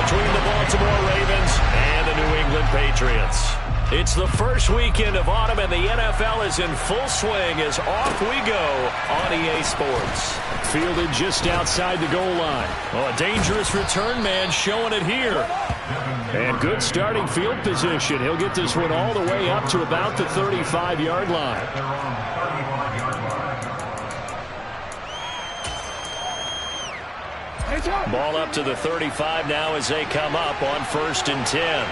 between the Baltimore Ravens and the New England Patriots. It's the first weekend of autumn, and the NFL is in full swing as off we go on EA Sports. Fielded just outside the goal line. Oh, a dangerous return man showing it here. And good starting field position. He'll get this one all the way up to about the 35-yard line. Ball up to the 35 now as they come up on 1st and 10.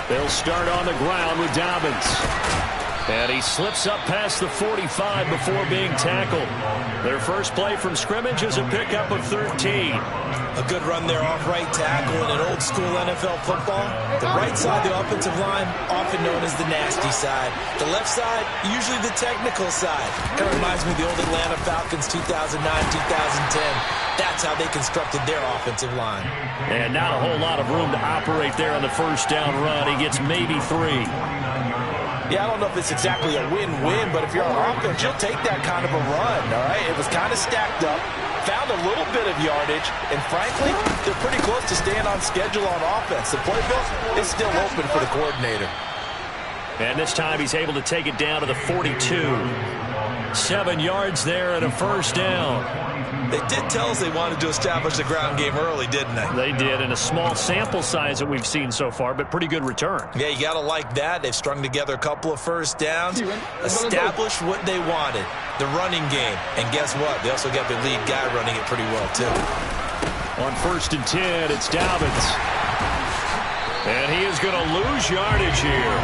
They'll start on the ground with Dobbins. And he slips up past the 45 before being tackled. Their first play from scrimmage is a pickup of 13. A good run there off right tackle in an old-school NFL football. The right side, the offensive line, often known as the nasty side. The left side, usually the technical side. Kind of reminds me of the old Atlanta Falcons 2009-2010. That's how they constructed their offensive line. And not a whole lot of room to operate there on the first down run. He gets maybe 3. Yeah, I don't know if it's exactly a win-win, but if you're on offense, you'll take that kind of a run, all right? It was kind of stacked up, found a little bit of yardage, and frankly, they're pretty close to staying on schedule on offense. The playbook is still open for the coordinator. And this time he's able to take it down to the 42. 7 yards there and a first down. They did tell us they wanted to establish the ground game early, didn't they? They did, in a small sample size that we've seen so far, but pretty good return. Yeah, you got to like that. They've strung together a couple of first downs, established what they wanted, the running game. And guess what? They also got the lead guy running it pretty well, too. On 1st and 10, it's Dobbins. And he is going to lose yardage here.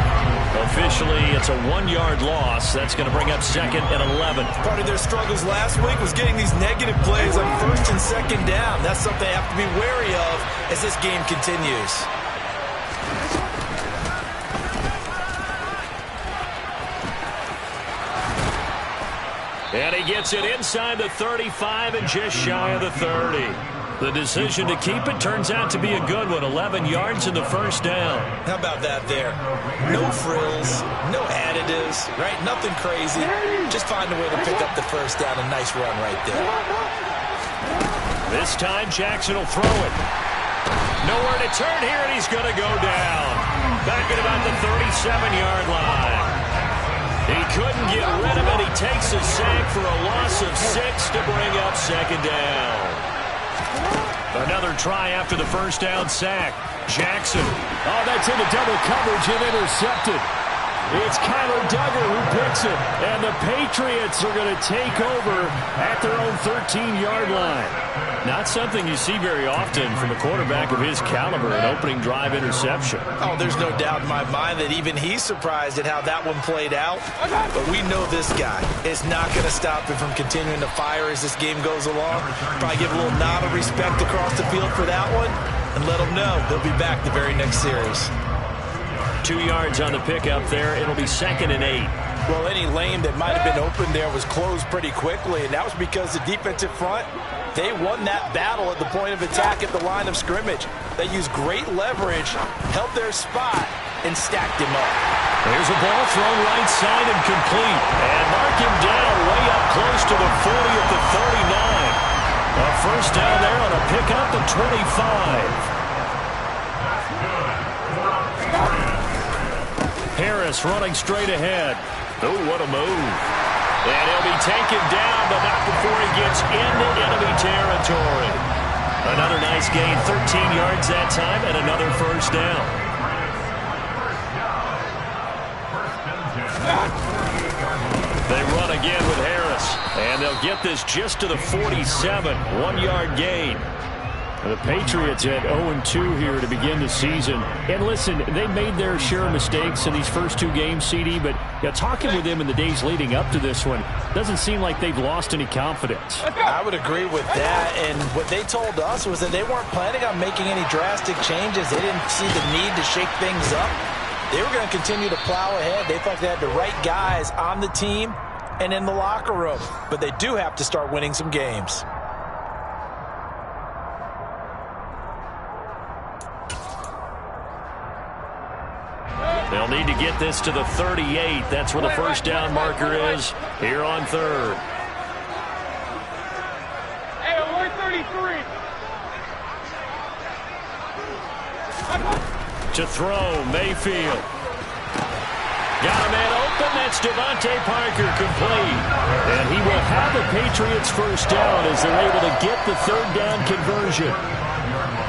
Officially, it's a 1-yard loss. That's going to bring up 2nd and 11. Part of their struggles last week was getting these negative plays on 1st and 2nd down. That's something they have to be wary of as this game continues. And he gets it inside the 35 and just shy of the 30. The decision to keep it turns out to be a good one. 11 yards in the first down. How about that there? No frills, no additives, right? Nothing crazy. Just find a way to pick up the first down. A nice run right there. This time Jackson will throw it. Nowhere to turn here, and he's going to go down. Back at about the 37-yard line. He couldn't get rid of it. He takes a sack for a loss of 6 to bring up 2nd down. Another try after the first down sack. Jackson. Oh, that's into double coverage and intercepted. It's Kyler Duggar who picks it. And the Patriots are going to take over at their own 13-yard line. Not something you see very often from a quarterback of his caliber, an opening drive interception. Oh, there's no doubt in my mind that even he's surprised at how that one played out. But we know this guy is not going to stop him from continuing to fire as this game goes along. Probably give a little nod of respect across the field for that one and let him know he'll be back the very next series. 2 yards on the pickup there. It'll be 2nd and 8. Well, any lane that might have been open there was closed pretty quickly, and that was because the defensive front, they won that battle at the point of attack at the line of scrimmage. They used great leverage, held their spot, and stacked him up. There's a ball thrown right side and complete. And mark him down way up close to the 40 at the 39. A first down there on a pickup of 25. Harris running straight ahead. Oh, what a move. And he'll be taken down, but not before he gets into enemy territory. Another nice gain, 13 yards that time, and another first down. They run again with Harris, and they'll get this just to the 47, 1-yard gain. The Patriots at 0-2 here to begin the season. And listen, they made their share of mistakes in these first 2 games, CD, but talking with them in the days leading up to this one, doesn't seem like they've lost any confidence. I would agree with that, and what they told us was that they weren't planning on making any drastic changes. They didn't see the need to shake things up. They were going to continue to plow ahead. They thought they had the right guys on the team and in the locker room, but they do have to start winning some games. They'll need to get this to the 38. That's where the first down marker is here on 3rd. Hey, we're 33. To throw, Mayfield. Got a man open. That's Devontae Parker, complete. And he will have the Patriots first down as they're able to get the third down conversion.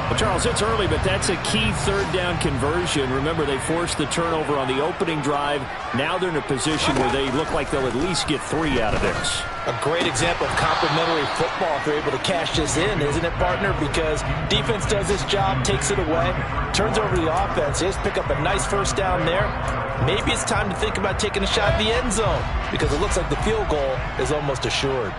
Well, Charles, it's early, but that's a key third down conversion. Remember, they forced the turnover on the opening drive. Now they're in a position where they look like they'll at least get 3 out of this. A great example of complementary football if they're able to cash this in, isn't it, partner? Because defense does this job, takes it away, turns over the offense. Just pick up a nice first down there. Maybe it's time to think about taking a shot at the end zone because it looks like the field goal is almost assured.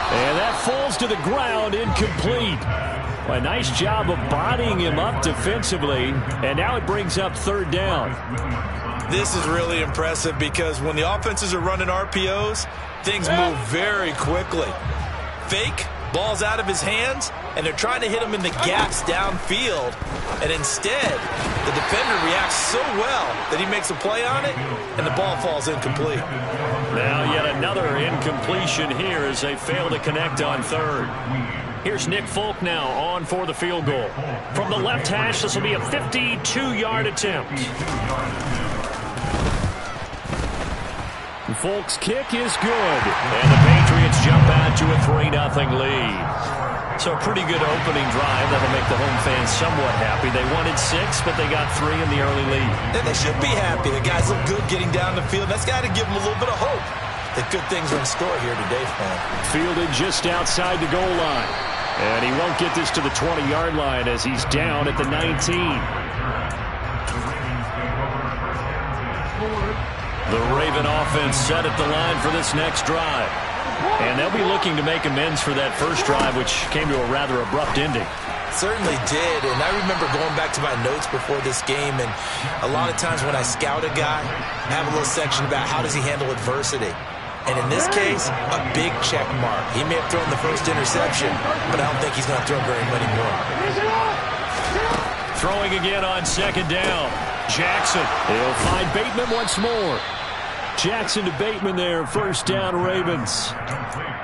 And that falls to the ground, incomplete. A nice job of bodying him up defensively, and now it brings up third down. This is really impressive because when the offenses are running RPOs, things move very quickly. Fake, ball's out of his hands, and they're trying to hit him in the gaps downfield. And instead, the defender reacts so well that he makes a play on it, and the ball falls incomplete. Now yet another incompletion here as they fail to connect on third. Here's Nick Folk now on for the field goal. From the left hash, this will be a 52-yard attempt. Folk's kick is good. And the Patriots jump out to a 3-0 lead. So a pretty good opening drive that'll make the home fans somewhat happy. They wanted 6, but they got 3 in the early lead. And they should be happy. The guys look good getting down the field. That's got to give them a little bit of hope that good things are in store here today for them. Fielded just outside the goal line. And he won't get this to the 20-yard line as he's down at the 19. The Raven offense set at the line for this next drive. And they'll be looking to make amends for that first drive, which came to a rather abrupt ending. Certainly did, and I remember going back to my notes before this game, and a lot of times when I scout a guy, I have a little section about how does he handle adversity. And in this case, a big check mark. He may have thrown the first interception, but I don't think he's going to throw very many more. Throwing again on second down. Jackson. He'll find Bateman once more. Jackson to Bateman there. First down, Ravens.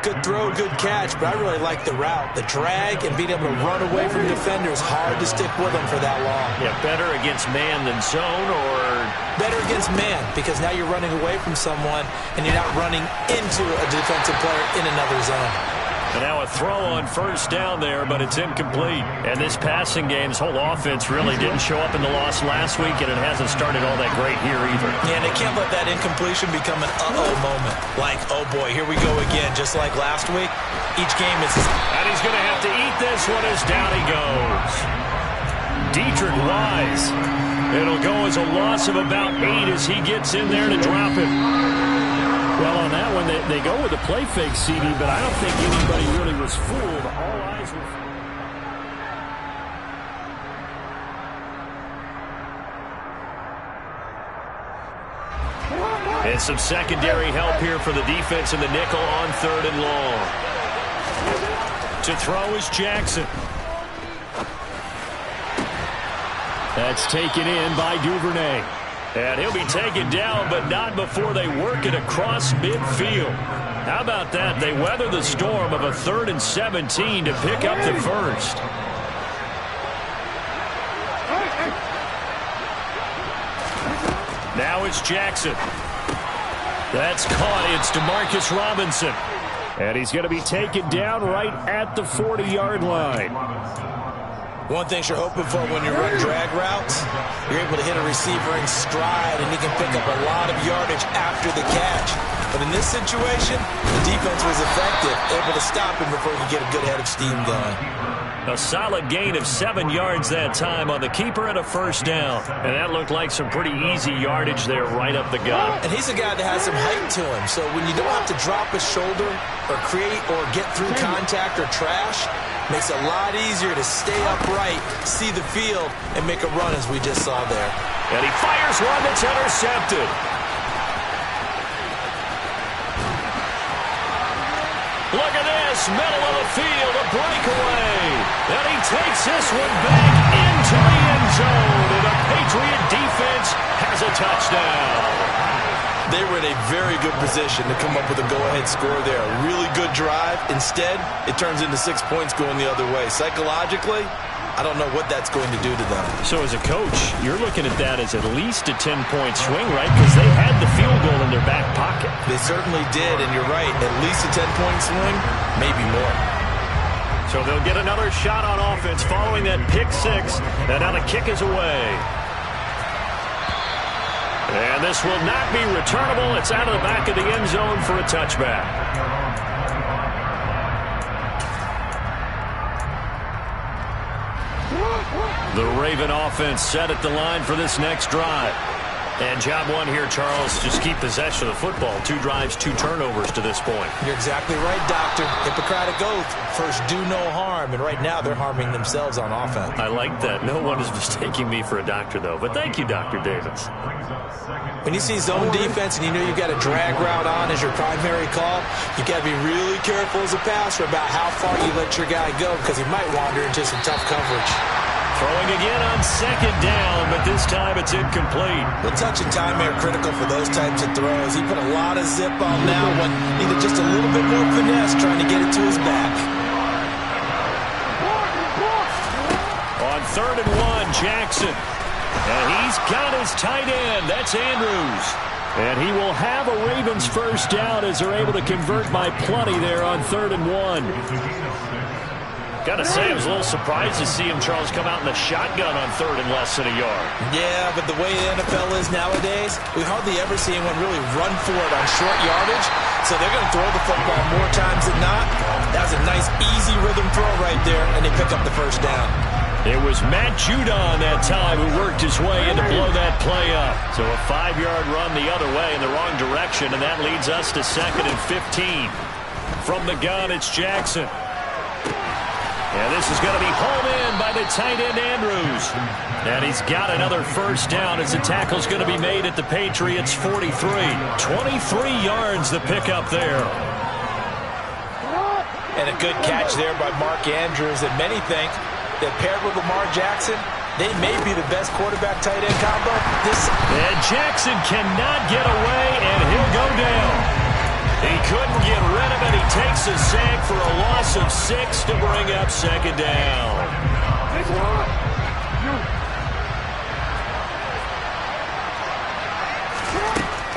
Good throw, good catch, but I really like the route. The drag and being able to run away from defenders, hard to stick with them for that long. Yeah, better against man than zone, or? Better against man, because now you're running away from someone and you're not running into a defensive player in another zone. And now a throw on first down there, but it's incomplete. And this passing game, this whole offense really didn't show up in the loss last week, and it hasn't started all that great here either. Yeah, and they can't let that incompletion become an uh-oh moment. Like, oh boy, here we go again, just like last week. Each game is... And he's going to have to eat this one as down he goes. Dietrich Wise. It'll go as a loss of about 8 as he gets in there to drop it. Well, on that one, they go with a play fake, CD, but I don't think anybody really was fooled. All eyes were... And some secondary help here for the defense in the nickel on third and long. To throw is Jackson. That's taken in by Duvernay. And he'll be taken down, but not before they work it across midfield. How about that? They weather the storm of a 3rd and 17 to pick up the first. Now it's Jackson. That's caught. It's DeMarcus Robinson. And he's going to be taken down right at the 40-yard line. One thing you're hoping for when you run drag routes, you're able to hit a receiver in stride, and he can pick up a lot of yardage after the catch. But in this situation, the defense was effective, able to stop him before he could get a good head of steam going. A solid gain of 7 yards that time on the keeper and a first down. And that looked like some pretty easy yardage there right up the gut. And he's a guy that has some height to him, so when you don't have to drop his shoulder or create or get through contact or trash, makes it a lot easier to stay upright, see the field, and make a run as we just saw there. And he fires one that's intercepted. Look at this, middle of the field, a breakaway. And he takes this one back into the end zone. And the Patriot defense has a touchdown. They were in a very good position to come up with a go-ahead score there. A really good drive. Instead, it turns into 6 points going the other way. Psychologically, I don't know what that's going to do to them. So as a coach, you're looking at that as at least a 10-point swing, right? Because they had the field goal in their back pocket. They certainly did, and you're right. At least a 10-point swing, maybe more. So they'll get another shot on offense following that pick six. And now the kick is away. And this will not be returnable. It's out of the back of the end zone for a touchback. The Raven offense set at the line for this next drive. And job one here, Charles, just keep possession of the football. 2 drives, 2 turnovers to this point. You're exactly right, Doctor. Hippocratic oath. First, do no harm. And right now, they're harming themselves on offense. I like that. No one is mistaking me for a doctor, though. But thank you, Dr. Davis. When you see zone defense and you know you've got a drag route on as your primary call, you got to be really careful as a passer about how far you let your guy go because he might wander into some tough coverage. Throwing again on second down, but this time it's incomplete. The touch and time are critical for those types of throws. He put a lot of zip on that one. Needed just a little bit more finesse trying to get it to his back. On 3rd and 1, Jackson. And he's got his tight end. That's Andrews. And he will have a Ravens first down as they're able to convert by plenty there on 3rd and 1. Got to say, I was a little surprised to see him, Charles, come out in the shotgun on 3rd and less than a yard. Yeah, but the way the NFL is nowadays, we hardly ever see anyone really run for it on short yardage. So they're going to throw the football more times than not. That was a nice, easy rhythm throw right there, and they pick up the first down. It was Matt Judon that time who worked his way in to blow that play up. So a 5-yard run the other way in the wrong direction, and that leads us to 2nd and 15. From the gun, it's Jackson. And this is going to be hauled in by the tight end, Andrews. And he's got another first down as the tackle's going to be made at the Patriots' 43. 23 yards the pickup there. And a good catch there by Mark Andrews. And many think that paired with Lamar Jackson, they may be the best quarterback-tight end combo. And Jackson cannot get away, and he'll go down. He couldn't get rid of it. He takes a sack for a loss of 6 to bring up 2nd down.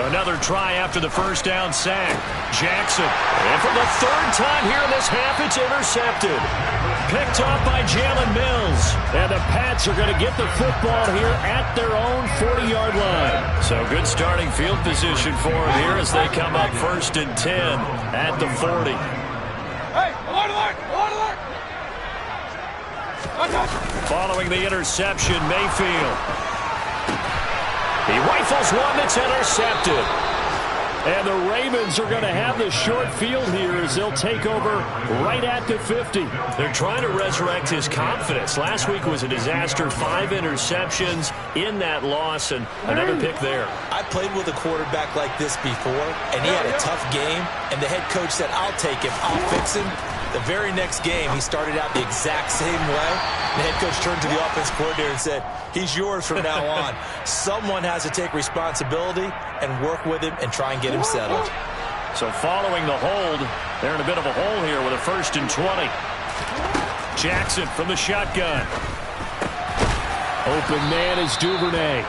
Another try after the first down sack. Jackson. And for the 3rd time here in this half, it's intercepted. Picked off by Jalen Mills. And the Pats are going to get the football here at their own 40-yard line. So good starting field position for them here as they come up 1st and 10 at the 40. Following the interception, Mayfield. He rifles one that's intercepted. And the Ravens are going to have the short field here as they'll take over right at the 50. They're trying to resurrect his confidence. Last week was a disaster. 5 interceptions in that loss and another pick there. I played with a quarterback like this before, and he had a tough game, and the head coach said, I'll take him, I'll fix him. The very next game, he started out the exact same way. The head coach turned to the offense coordinator and said, he's yours from now on. Someone has to take responsibility and work with him and try and get him settled. So following the hold, they're in a bit of a hole here with a 1st and 20. Jackson from the shotgun. Open man is Duvernay.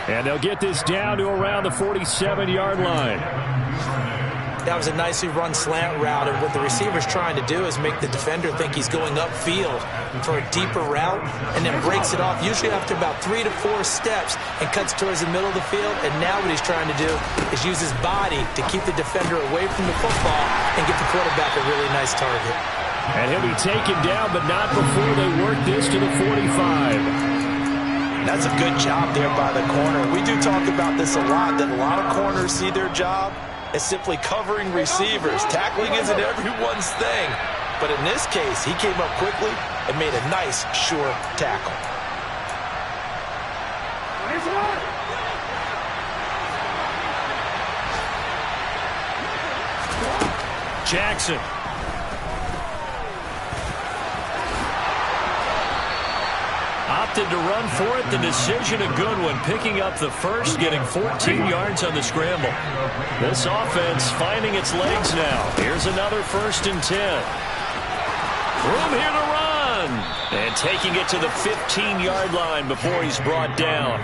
And they'll get this down to around the 47-yard line. That was a nicely run slant route, and what the receiver's trying to do is make the defender think he's going upfield for a deeper route, and then breaks it off, usually after about 3 to 4 steps, and cuts towards the middle of the field. And now what he's trying to do is use his body to keep the defender away from the football and get the quarterback a really nice target. And he'll be taken down, but not before they work this to the 45. That's a good job there by the corner. We do talk about this a lot, that a lot of corners see their job as simply covering receivers. Tackling isn't everyone's thing. But in this case, he came up quickly and made a nice, sure tackle. Jackson. opted to run for it. The decision a good one, picking up the first, getting 14 yards on the scramble. This offense finding its legs now. Here's another 1st and 10. Room here to run. And taking it to the 15-yard line before he's brought down.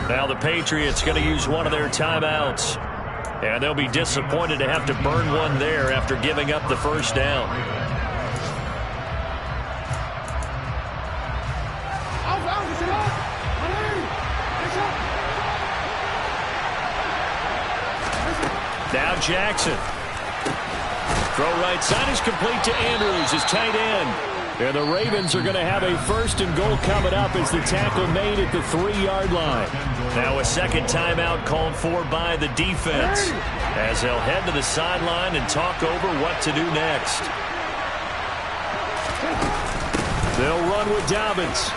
Now the Patriots going to use one of their timeouts. And they'll be disappointed to have to burn one there after giving up the first down. Now Jackson. Throw right side is complete to Andrews, his tight end. And the Ravens are going to have a 1st and goal coming up as the tackle made at the 3-yard line. Now a second timeout called for by the defense as they'll head to the sideline and talk over what to do next. They'll run with Dobbins.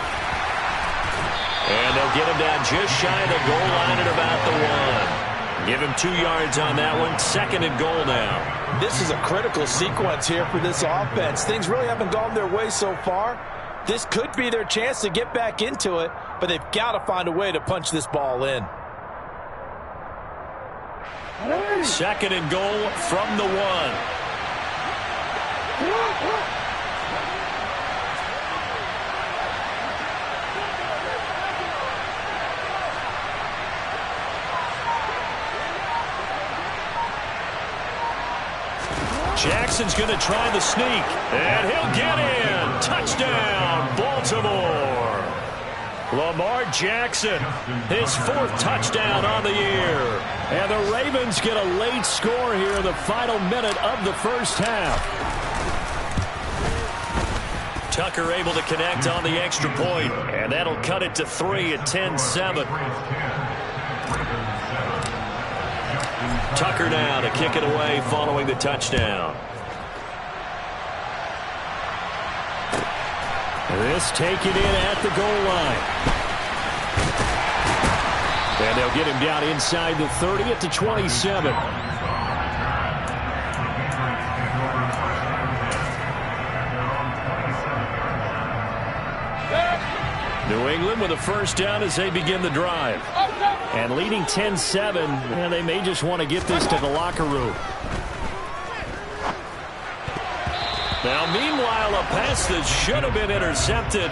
And they'll get him down just shy of the goal line at about the 1. Give him 2 yards on that one. 2nd and goal now. This is a critical sequence here for this offense. Things really haven't gone their way so far. This could be their chance to get back into it, but they've got to find a way to punch this ball in. 2nd and goal from the 1. Jackson's going to try the sneak, and he'll get in. Touchdown, Baltimore. Lamar Jackson, his 4th touchdown on the year. And the Ravens get a late score here in the final minute of the first half. Tucker able to connect on the extra point, and that'll cut it to 3 at 10-7. Tucker now to kick it away following the touchdown. This taken in at the goal line. And they'll get him down inside the 30 at the 27. New England with a 1st down as they begin the drive. And leading 10-7, and they may just want to get this to the locker room. Now, meanwhile, a pass that should have been intercepted,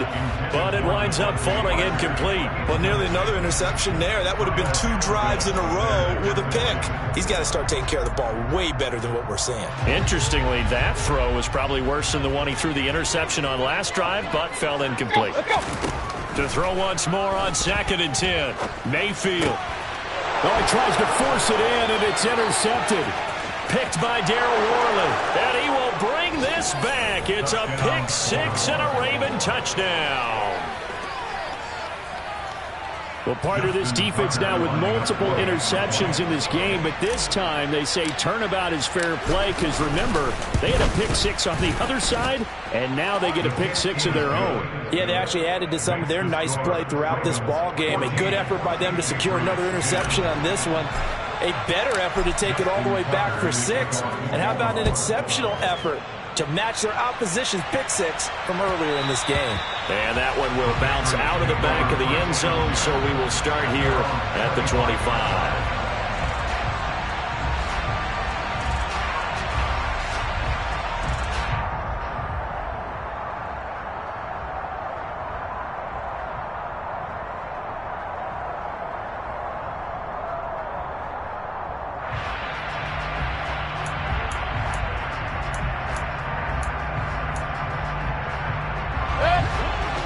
but it winds up falling incomplete. Well, nearly another interception there. That would have been 2 drives in a row with a pick. He's got to start taking care of the ball way better than what we're seeing. Interestingly, that throw was probably worse than the one he threw the interception on last drive, but fell incomplete. To throw once more on 2nd and 10. Mayfield. Oh, he tries to force it in, and it's intercepted. Picked by Darryl Worley. And he will bring this back. It's a pick 6 and a Raven touchdown. Well, part of this defense now with multiple interceptions in this game, but this time they say turnabout is fair play because, remember, they had a pick 6 on the other side, and now they get a pick 6 of their own. Yeah, they actually added to some of their nice play throughout this ball game. A good effort by them to secure another interception on this one. A better effort to take it all the way back for 6. And how about an exceptional effort to match their opposition's pick 6 from earlier in this game. And that one will bounce out of the back of the end zone, so we will start here at the 25.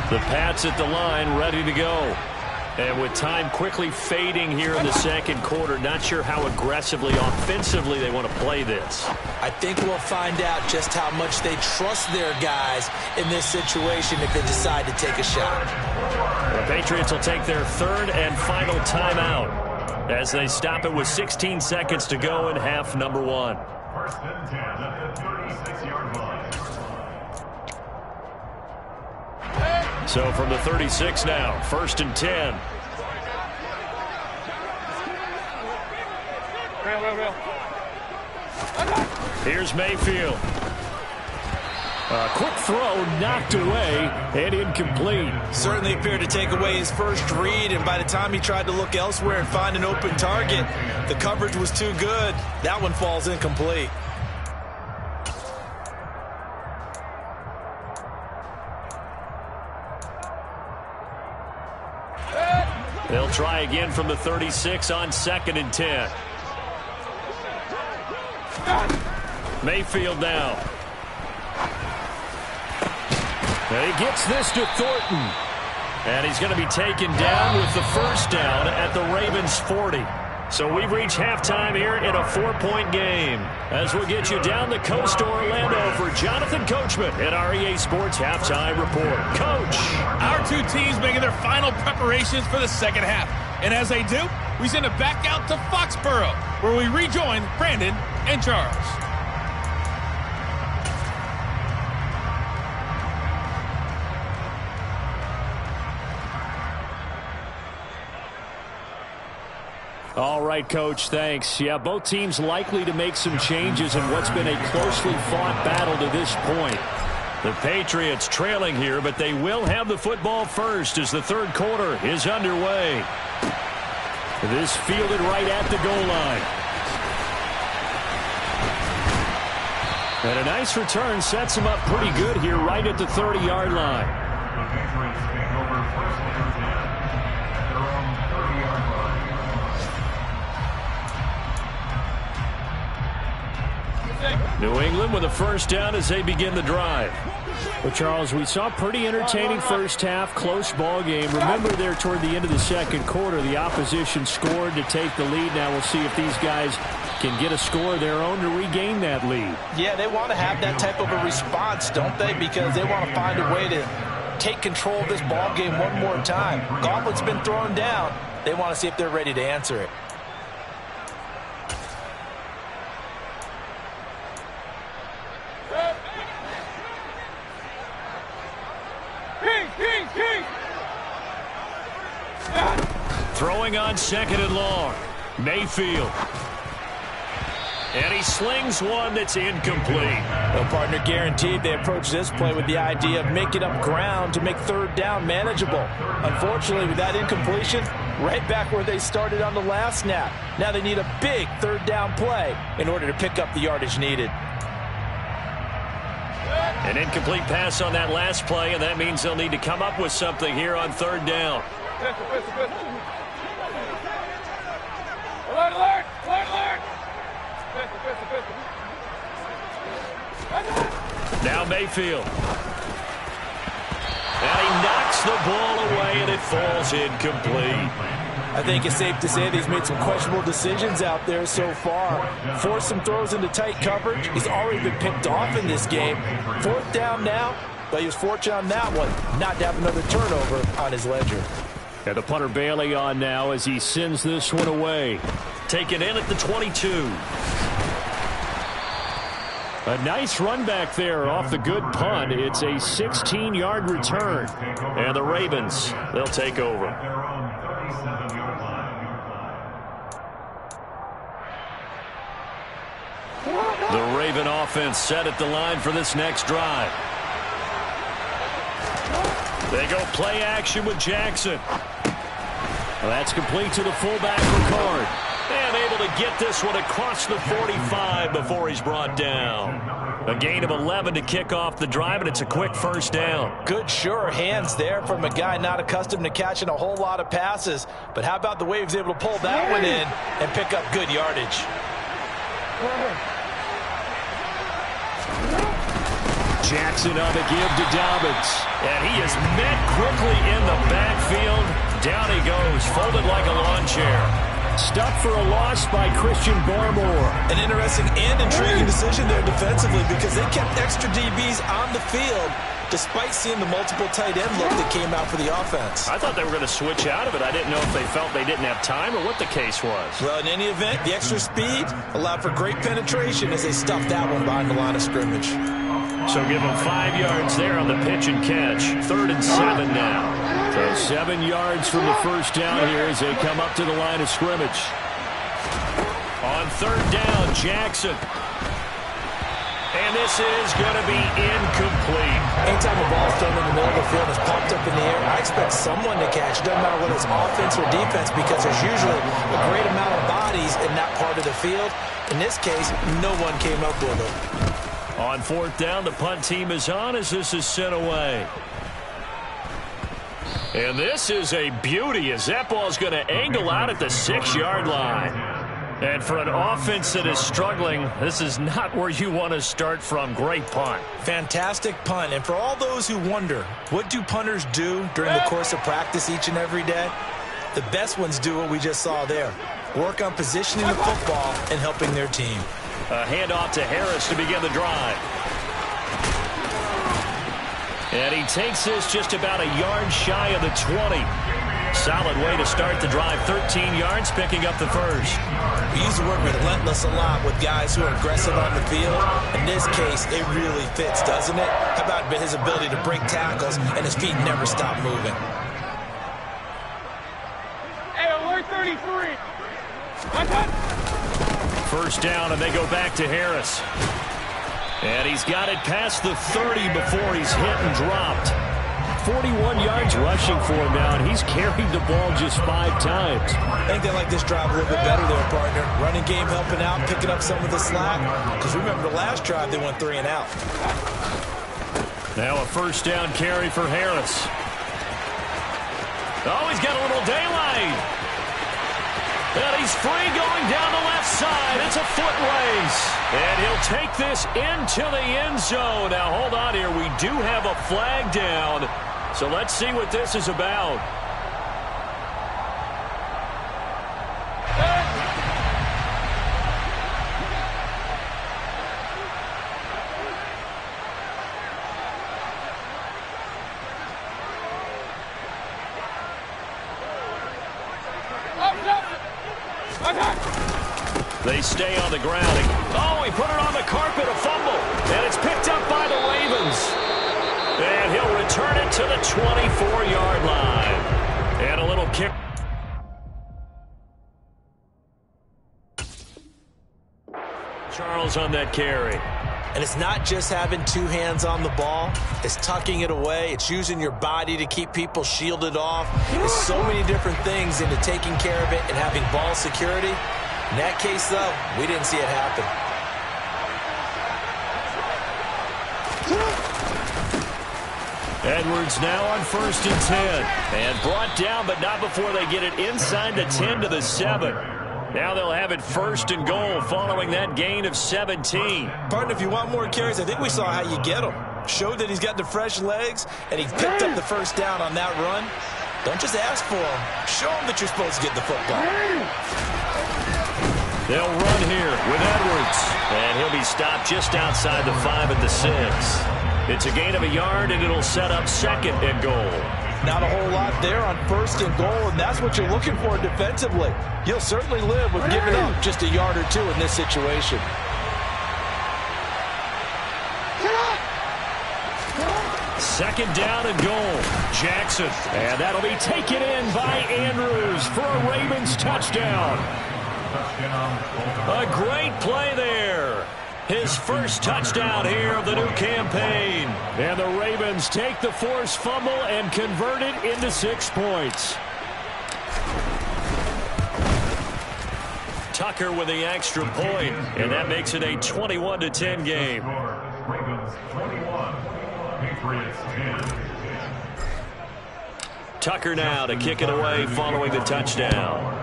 The Pats at the line, ready to go. And with time quickly fading here in the second quarter, not sure how aggressively, offensively they want to play this. I think we'll find out just how much they trust their guys in this situation if they decide to take a shot. The Patriots will take their 3rd and final timeout as they stop it with 16 seconds to go in half number 1. 1st and 10 at the 36-yard line. So from the 36 now, 1st and 10. Here's Mayfield. A quick throw knocked away and incomplete. Certainly appeared to take away his first read, and by the time he tried to look elsewhere and find an open target, the coverage was too good. That one falls incomplete. They'll try again from the 36 on 2nd and 10. Mayfield now. And he gets this to Thornton. And he's going to be taken down with the first down at the Ravens 40. So we've reached halftime here in a 4-point game. As we'll get you down the coast to Orlando for Jonathan Coachman at our EA Sports Halftime Report. Coach. Our two teams making their final preparations for the second half. And as they do, we send it back out to Foxborough, where we rejoin Brandon and Charles. All right, Coach, thanks. Yeah, both teams likely to make some changes in what's been a closely fought battle to this point. The Patriots trailing here, but they will have the football first as the third quarter is underway. This fielded right at the goal line. And a nice return sets him up pretty good here right at the 30-yard line. The Patriots take over 1st and 10 at their own 30-yard line. New England with a first down as they begin the drive. Well, Charles, we saw pretty entertaining first half, close ball game. Remember there toward the end of the second quarter, the opposition scored to take the lead. Now we'll see if these guys can get a score of their own to regain that lead. Yeah, they want to have that type of a response, don't they? Because they want to find a way to take control of this ball game one more time. Gauntlet's been thrown down. They want to see if they're ready to answer it. Throwing on 2nd and long. Mayfield. And he slings one that's incomplete. Well, partner, guaranteed they approach this play with the idea of making up ground to make third down manageable. Unfortunately, with that incompletion, right back where they started on the last snap. Now they need a big third down play in order to pick up the yardage needed. An incomplete pass on that last play, and that means they'll need to come up with something here on third down. Alert! Now Mayfield. And he knocks the ball away, and it falls incomplete. I think it's safe to say that he's made some questionable decisions out there so far. Forced some throws into tight coverage. He's already been picked off in this game. Fourth down now, but he was fortunate on that one not to have another turnover on his ledger. And the punter Bailey on now as he sends this one away. Taken in at the 22. A nice run back there off the good punt. It's a 16-yard return. And the Ravens, they'll take over. Their own 37-yard line. The Raven offense set at the line for this next drive. They go play action with Jackson. Well, that's complete to the fullback Ricard. And able to get this one across the 45 before he's brought down. A gain of 11 to kick off the drive, and it's a quick first down. Good, sure hands there from a guy not accustomed to catching a whole lot of passes. But how about the way he was able to pull that one in and pick up good yardage? Jackson on the give to Dobbins. And he is met quickly in the backfield. Down he goes, folded like a lawn chair. Stuffed for a loss by Christian Barmore. An interesting and intriguing decision there defensively because they kept extra DBs on the field despite seeing the multiple tight end look that came out for the offense. I thought they were going to switch out of it. I didn't know if they felt they didn't have time or what the case was. Well, in any event, the extra speed allowed for great penetration as they stuffed that one behind the line of scrimmage. So give them 5 yards there on the pitch and catch. 3rd and 7 now. So 7 yards from the first down here as they come up to the line of scrimmage. On 3rd down, Jackson. And this is going to be incomplete. Anytime a ball's thrown in the middle of the field and is popped up in the air, I expect someone to catch. Doesn't matter whether it's offense or defense, because there's usually a great amount of bodies in that part of the field. In this case, no one came up with it. On fourth down, the punt team is on as this is sent away. And this is a beauty as that ball is going to angle out at the 6-yard line. And for an offense that is struggling, this is not where you want to start from. Great punt. Fantastic punt. And for all those who wonder, what do punters do during the course of practice each and every day? The best ones do what we just saw there. Work on positioning the football and helping their team. A handoff to Harris to begin the drive. And he takes this just about a yard shy of the 20. Solid way to start the drive. 13 yards, picking up the first. We use the word relentless a lot with guys who are aggressive on the field. In this case, it really fits, doesn't it? How about his ability to break tackles and his feet never stop moving? Hey, alert 33. First down, and they go back to Harris. And he's got it past the 30 before he's hit and dropped. 41 yards rushing for him now, and he's carried the ball just 5 times. I think they like this drive a little bit better there, partner. Running game helping out, picking up some of the slack. Because remember the last drive, they went 3 and out. Now a first down carry for Harris. Oh, he's got a little daylight. And he's free going down the left side. It's a foot race. And he'll take this into the end zone. Now, hold on here. We do have a flag down. So let's see what this is about. They stay on the ground. Oh, he put it on the carpet, a fumble. And it's picked up by the Ravens. And he'll return it to the 24-yard line. And a little kick. Charles on that carry. And it's not just having 2 hands on the ball. It's tucking it away. It's using your body to keep people shielded off. There's so many different things into taking care of it and having ball security. In that case, though, we didn't see it happen. Edwards now on 1st and 10. And brought down, but not before they get it inside the 10 to the 7. Now they'll have it 1st and goal following that gain of 17. Partner, if you want more carries, I think we saw how you get them. Showed that he's got the fresh legs, and he picked up the first down on that run. Don't just ask for him. Show him that you're supposed to get the football. They'll run here with Edwards. And he'll be stopped just outside the 5 at the 6. It's a gain of a yard, and it'll set up 2nd and goal. Not a whole lot there on 1st and goal, and that's what you're looking for defensively. You'll certainly live with giving up just a yard or 2 in this situation. Second down and goal. Jackson. And that'll be taken in by Andrews for a Ravens touchdown. A great play there. His first touchdown here of the new campaign. And the Ravens take the forced fumble and convert it into 6 points. Tucker with the extra point, and that makes it a 21-10 game. Ravens 21, Patriots 10. Tucker now to kick it away following the touchdown.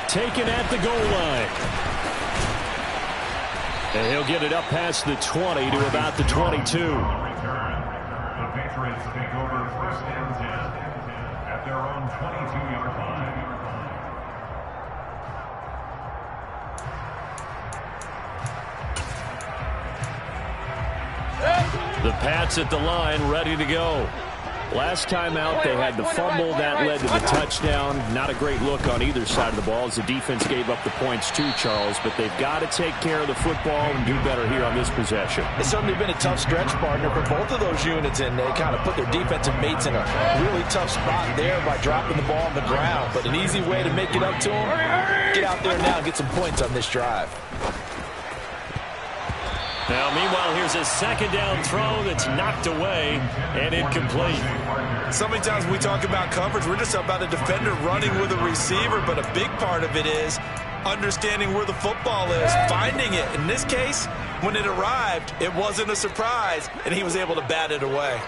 Taken at the goal line. And he'll get it up past the 20 to about the 22. The Patriots take over 1st and 10 at their own 22-yard line. The Pats at the line, ready to go. Last time out, they had the fumble. That led to the touchdown. Not a great look on either side of the ball as the defense gave up the points too, Charles. But they've got to take care of the football and do better here on this possession. It's certainly been a tough stretch, partner, for both of those units, and they kind of put their defensive mates in a really tough spot there by dropping the ball on the ground. But an easy way to make it up to them, get out there now and get some points on this drive. Now, meanwhile, here's a second down throw that's knocked away and incomplete. So many times when we talk about coverage, we're just about a defender running with a receiver, but a big part of it is understanding where the football is, finding it. In this case, when it arrived, it wasn't a surprise, and he was able to bat it away.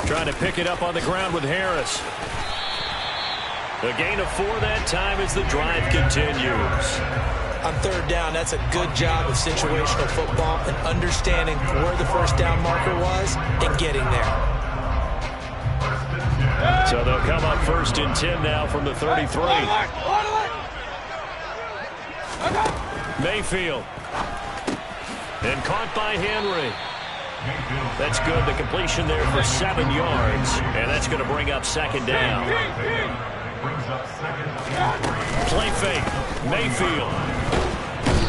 Trying to pick it up on the ground with Harris. A gain of 4 that time as the drive continues. On third down, that's a good job of situational football and understanding where the first down marker was and getting there. So they'll come up first and 10 now from the 33. Mayfield. And caught by Henry. That's good. The completion there for 7 yards. And that's going to bring up second down. Play fake. Mayfield.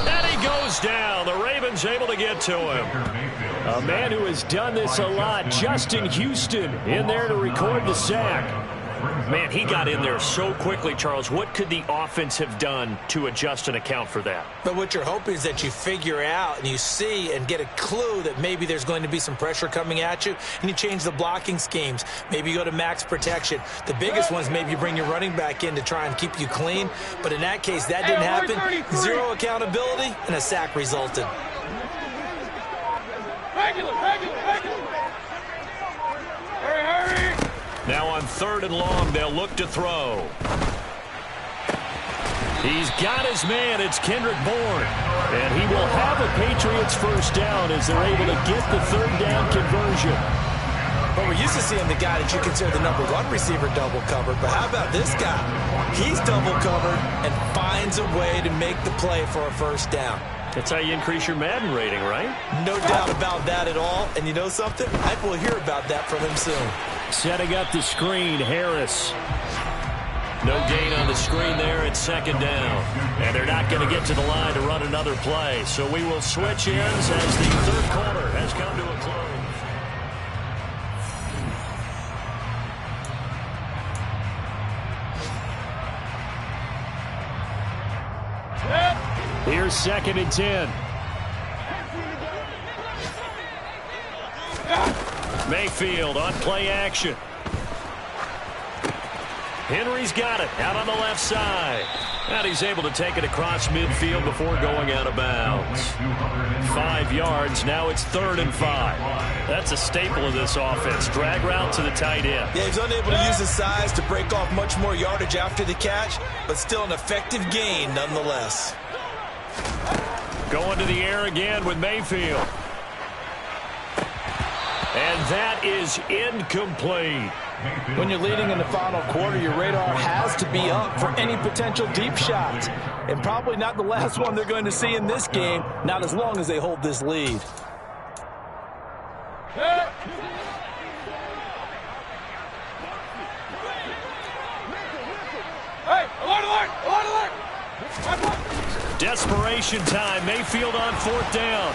And he goes down. The Ravens able to get to him. A man who has done this a lot, Justin Houston, in there to record the sack. Man, he got in there so quickly, Charles. What could the offense have done to adjust and account for that? But what you're hoping is that you figure out and you see and get a clue that maybe there's going to be some pressure coming at you, and you change the blocking schemes. Maybe you go to max protection. The biggest ones, maybe you bring your running back in to try and keep you clean. But in that case, that didn't happen. Zero accountability, and a sack resulted. Now on 3rd and long, they'll look to throw. He's got his man. It's Kendrick Bourne. And he will have a Patriots first down as they're able to get the 3rd down conversion. Well, we're used to seeing the guy that you consider the #1 receiver double covered. But how about this guy? He's double covered and finds a way to make the play for a first down. That's how you increase your Madden rating, right? No doubt about that at all. And you know something? I will hear about that from him soon. Setting up the screen, Harris. No gain on the screen there. It's second down. And they're not going to get to the line to run another play. So we will switch ends as the 3rd quarter has come to a close. Here's 2nd and 10. Mayfield on play action. Henry's got it out on the left side. And he's able to take it across midfield before going out of bounds. 5 yards. Now it's 3rd and 5. That's a staple of this offense. Drag route to the tight end. Yeah, he's unable to use his size to break off much more yardage after the catch, but still an effective gain nonetheless. Going to the air again with Mayfield. And that is incomplete. When you're leading in the final quarter, your radar has to be up for any potential deep shots. And probably not the last one they're going to see in this game, not as long as they hold this lead. Desperation time. Mayfield on 4th down.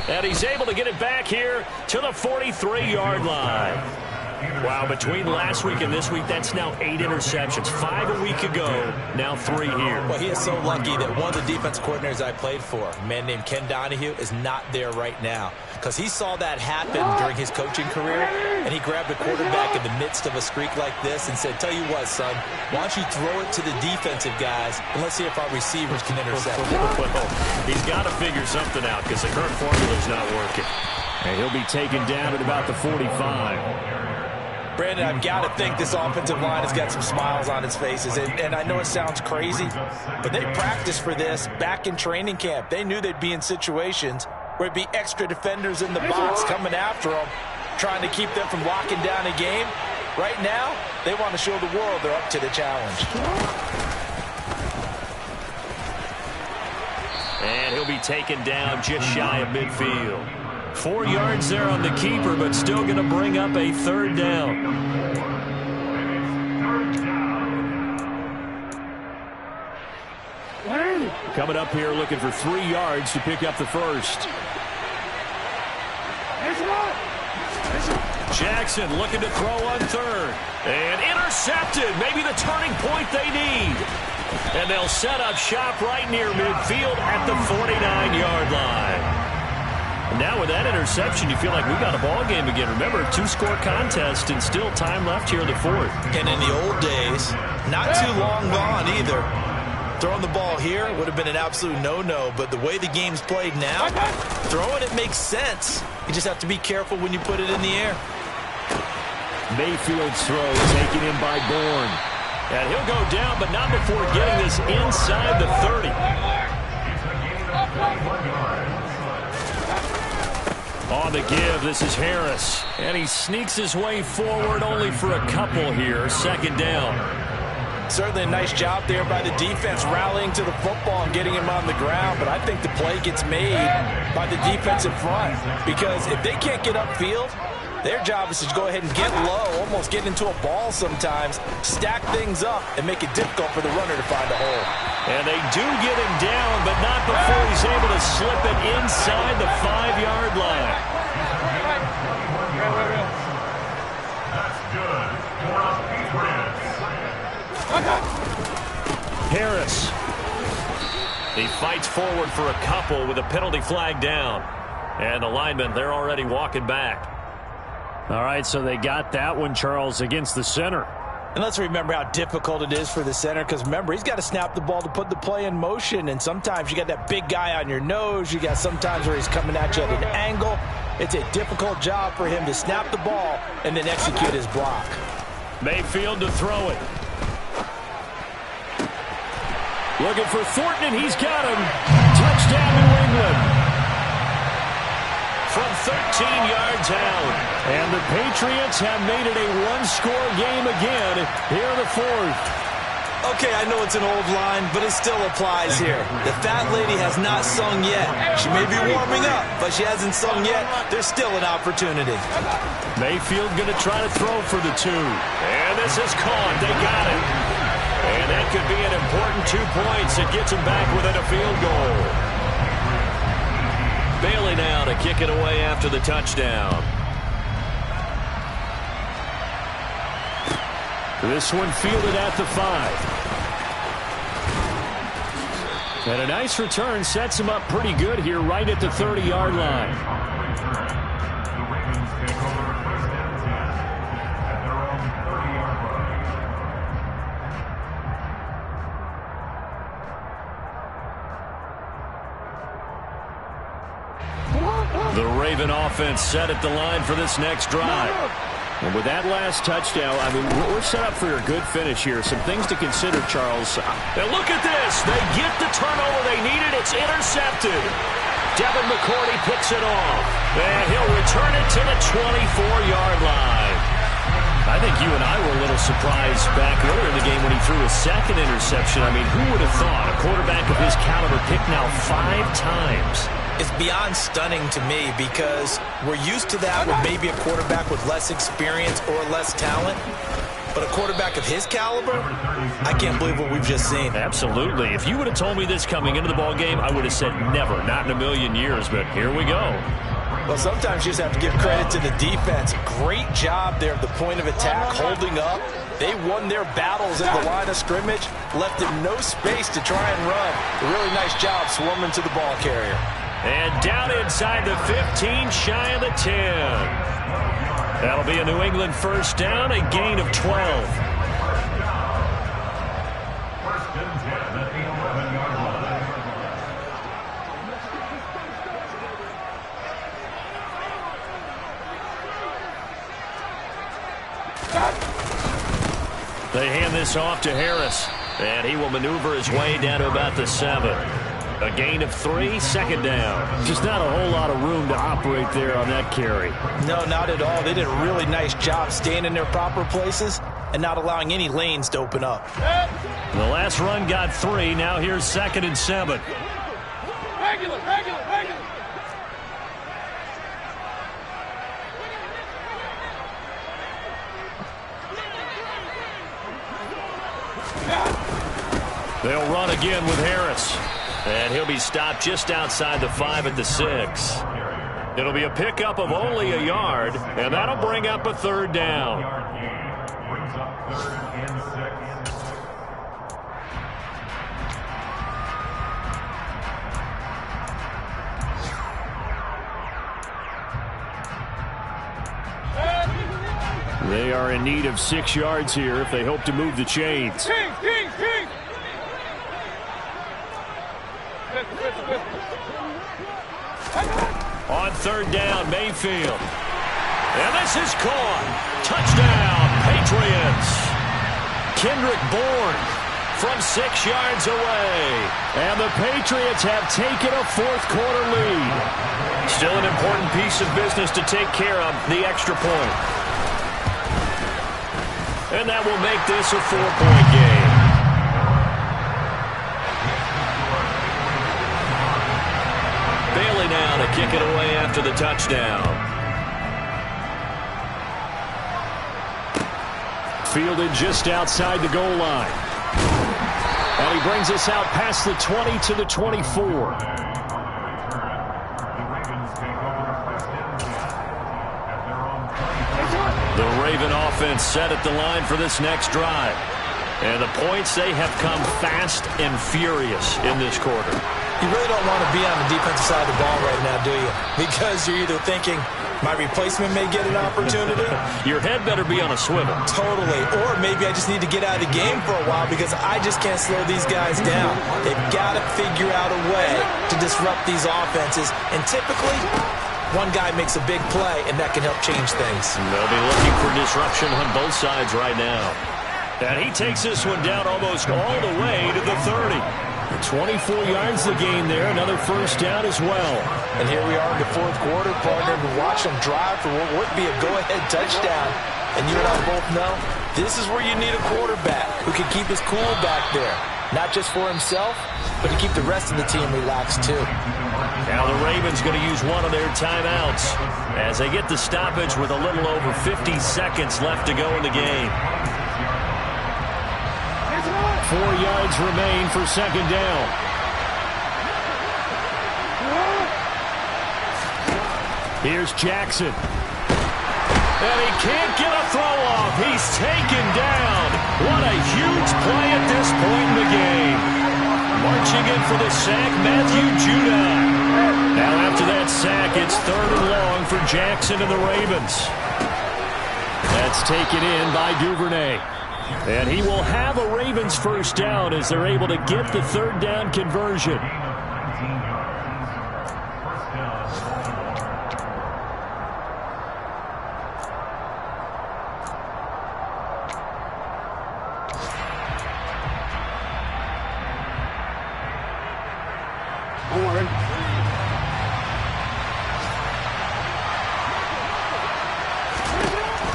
And he's able to get it back here to the 43-yard line. Wow, between last week and this week, that's now 8 interceptions. 5 a week ago, now 3 here. Well, he is so lucky that one of the defense coordinators I played for, a man named Ken Donahue, is not there right now. Because he saw that happen during his coaching career, and he grabbed a quarterback in the midst of a streak like this and said, tell you what, son, why don't you throw it to the defensive guys, and let's see if our receivers can intercept it. Well, he's got to figure something out because the current formula's not working. And he'll be taken down at about the 45. Brandon, I've got to think this offensive line has got some smiles on its faces. And I know it sounds crazy, but they practiced for this back in training camp. They knew they'd be in situations where it'd be extra defenders in the box coming after them, trying to keep them from locking down a game. Right now, they want to show the world they're up to the challenge. And he'll be taken down just shy of midfield. 4 yards there on the keeper, but still going to bring up a third down. Coming up here looking for 3 yards to pick up the first. Jackson looking to throw on third. And intercepted. Maybe the turning point they need. And they'll set up shop right near midfield at the 49-yard line. Now with that interception, you feel like we got a ball game again. Remember, 2-score contest and still time left here in the fourth. And in the old days, not too long gone either. Throwing the ball here would have been an absolute no-no, but the way the game's played now, throwing it makes sense. You just have to be careful when you put it in the air. Mayfield's throw taken in by Bourne. And he'll go down, but not before getting this inside the 30. On the give, this is Harris. And he sneaks his way forward only for a couple here. Second down. Certainly a nice job there by the defense rallying to the football and getting him on the ground, but I think the play gets made by the defense in front because if they can't get upfield, their job is to go ahead and get low, almost get into a ball sometimes, stack things up, and make it difficult for the runner to find a hole. And they do get him down, but not before he's able to slip it inside the 5-yard line. That's good for a Patriots. Harris. He fights forward for a couple with a penalty flag down. And the linemen, they're already walking back. All right, so they got that one, Charles, against the center. And let's remember how difficult it is for the center because, remember, he's got to snap the ball to put the play in motion. And sometimes you got that big guy on your nose. You got sometimes where he's coming at you at an angle. It's a difficult job for him to snap the ball and then execute his block. Mayfield to throw it. Looking for Thornton, and he's got him. Touchdown, New England. From 13 yards out. And the Patriots have made it a one-score game again here in the fourth. Okay, I know it's an old line, but it still applies here. The fat lady has not sung yet. She may be warming up, but she hasn't sung yet. There's still an opportunity. Mayfield going to try to throw for the 2. And this is caught. They got it. And that could be an important 2 points. It gets him back within a field goal. Bailey now to kick it away after the touchdown. This one fielded at the 5. And a nice return sets him up pretty good here right at the 30-yard line. The Ravens take over first and 10 at their own 30-yard line. The Raven offense set at the line for this next drive. And with that last touchdown, I mean, we're set up for a good finish here. Some things to consider, Charles. And look at this. They get the turnover they needed. It's intercepted. Devin McCourty picks it off. And he'll return it to the 24-yard line. I think you and I were a little surprised back earlier in the game when he threw his second interception. I mean, who would have thought a quarterback of his caliber picked now 5 times? It's beyond stunning to me because we're used to that with maybe a quarterback with less experience or less talent. But a quarterback of his caliber, I can't believe what we've just seen. Absolutely. If you would have told me this coming into the ball game, I would have said never, not in a million years. But here we go. Well, sometimes you just have to give credit to the defense. Great job there at the point of attack, holding up. They won their battles at the line of scrimmage, left him no space to try and run. A really nice job swarming to the ball carrier. And down inside the 15, shy of the 10. That'll be a New England first down, a gain of 12. First and 10 at the 11-yard line. They hand this off to Harris, and he will maneuver his way down to about the 7. A gain of 3, second down. Just not a whole lot of room to operate there on that carry. No, not at all. They did a really nice job staying in their proper places and not allowing any lanes to open up. The last run got 3. Now here's 2nd and 7. Regular. They'll run again with Harris. And he'll be stopped just outside the 5 at the 6. It'll be a pickup of only a yard, and that'll bring up a third down. Brings up 3rd and 6. They are in need of 6 yards here if they hope to move the chains. On 3rd down, Mayfield. And this is caught. Touchdown, Patriots. Kendrick Bourne from 6 yards away. And the Patriots have taken a 4th quarter lead. Still an important piece of business to take care of, the extra point. And that will make this a 4-point game. Bailey now to kick it away after the touchdown. Fielded just outside the goal line. And he brings us out past the 20 to the 24. The Raven offense set at the line for this next drive. And the points, they have come fast and furious in this quarter. You really don't want to be on the defensive side of the ball right now, do you? Because you're either thinking, my replacement may get an opportunity. Your head better be on a swivel. Totally. Or maybe I just need to get out of the game for a while because I just can't slow these guys down. They've got to figure out a way to disrupt these offenses. And typically, one guy makes a big play, and that can help change things. They'll be looking for disruption on both sides right now. And he takes this one down almost all the way to the 30. 24 yards the gain there. Another first down as well. And here we are in the 4th quarter, partner. We watch them drive for what would be a go-ahead touchdown. And you and I both know this is where you need a quarterback who can keep his cool back there. Not just for himself, but to keep the rest of the team relaxed too. Now the Ravens going to use one of their timeouts as they get the stoppage with a little over 50 seconds left to go in the game. 4 yards remain for 2nd down. Here's Jackson. And he can't get a throw off. He's taken down. What a huge play at this point in the game. Marching in for the sack, Matthew Judon. Now after that sack, it's 3rd and long for Jackson and the Ravens. That's taken in by Duvernay. And he will have a Ravens first down as they're able to get the 3rd down conversion.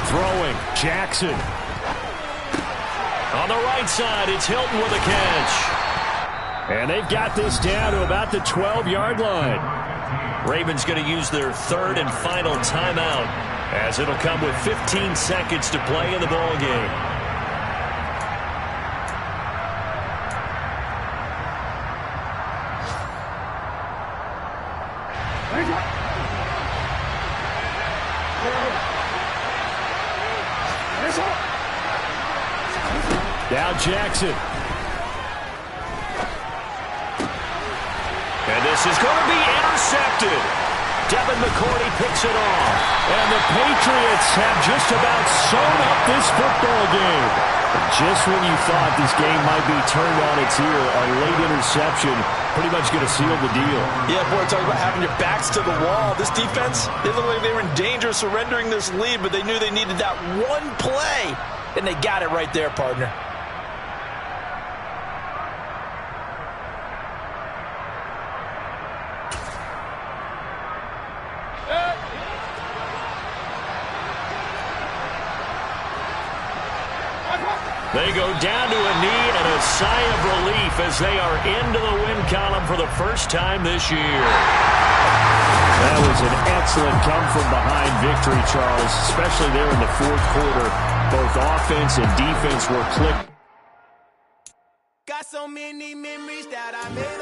Throwing, Jackson. On the right side, it's Hilton with a catch. And they've got this down to about the 12-yard line. Ravens going to use their 3rd and final timeout as it'll come with 15 seconds to play in the ball game. Now Jackson. And this is going to be intercepted. Devin McCourty picks it off. And the Patriots have just about sewn up this football game. Just when you thought this game might be turned on its ear, a late interception pretty much going to seal the deal. Yeah, boy, talk about having your backs to the wall. This defense, they looked like they were in danger of surrendering this lead, but they knew they needed that one play, and they got it right there, partner. They go down to a knee and a sigh of relief as they are into the win column for the first time this year. That was an excellent come-from-behind victory, Charles, especially there in the 4th quarter. Both offense and defense were clicked. Got so many memories that I made on